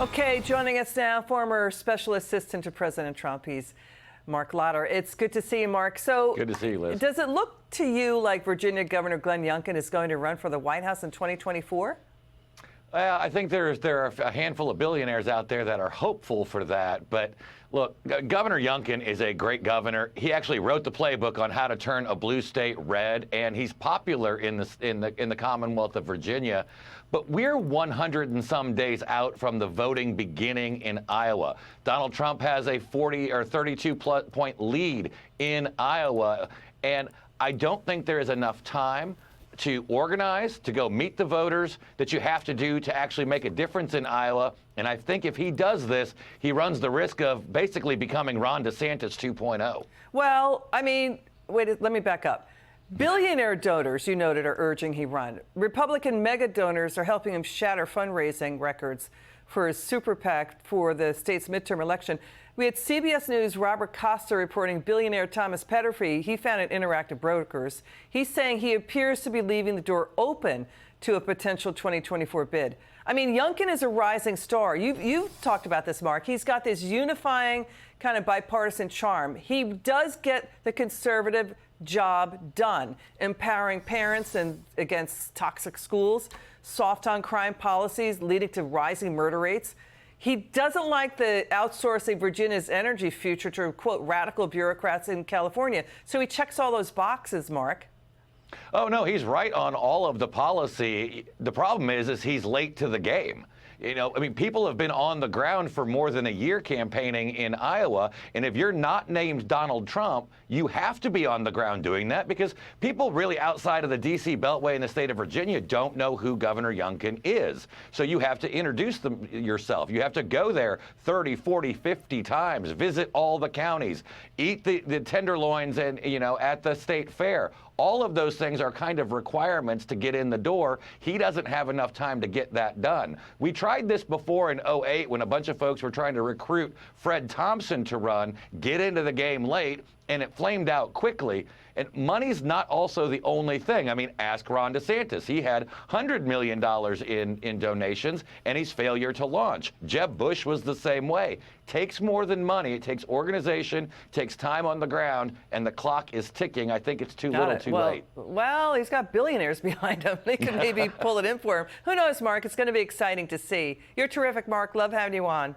Okay, joining us now, former special assistant to President Trump. He's Marc Lotter. It's good to see you, Mark. So, good to see you, Liz. Does it look to you like Virginia Governor Glenn Youngkin is going to run for the White House in 2024? I think there are a handful of billionaires out there that are hopeful for that. But look, Governor Youngkin is a great governor. He actually wrote the playbook on how to turn a blue state red, and he's popular in the Commonwealth of Virginia. But we're 100 and some days out from the voting beginning in Iowa. Donald Trump has a 40 or 32 point lead in Iowa, and I don't think there is enough time to organize, to go meet the voters that you have to do to actually make a difference in Iowa. And I think if he does this, he runs the risk of basically becoming Ron DeSantis 2.0. Well, I mean, wait, let me back up. Billionaire donors, you noted, are urging he run. Republican mega donors are helping him shatter fundraising records for his super PAC for the state's midterm election. We had CBS News' Robert Costa reporting billionaire Thomas Petterfy. He founded Interactive Brokers. He's saying he appears to be leaving the door open to a potential 2024 bid. I mean, Youngkin is a rising star. You've talked about this, Mark. He's got this unifying kind of bipartisan charm. He does get the conservative job done, empowering parents and against toxic schools, soft on crime policies leading to rising murder rates. He doesn't like the outsourcing Virginia's energy future to, quote, radical bureaucrats in California. So he checks all those boxes, Mark. Oh, no, he's right on all of the policy. The problem is he's late to the game. You know, I mean, people have been on the ground for more than a year campaigning in Iowa. And if you're not named Donald Trump, you have to be on the ground doing that because people really outside of the D.C. Beltway in the state of Virginia don't know who Governor Youngkin is. So you have to introduce them yourself. You have to go there 30, 40, 50 times, visit all the counties, eat the tenderloins and, you know, at the state fair. All of those things are kind of requirements to get in the door. He doesn't have enough time to get that done. We tried this before in 2008 when a bunch of folks were trying to recruit Fred Thompson to run, get into the game late, and it flamed out quickly. And money's not also the only thing. I mean, ask Ron DeSantis. He had $100 million in donations, and his failure to launch. Jeb Bush was the same way. Takes more than money. It takes organization, takes time on the ground, and the clock is ticking. I think it's too little, too late. Well, he's got billionaires behind him. They could maybe pull it in for him. Who knows, Mark? It's going to be exciting to see. You're terrific, Mark. Love having you on.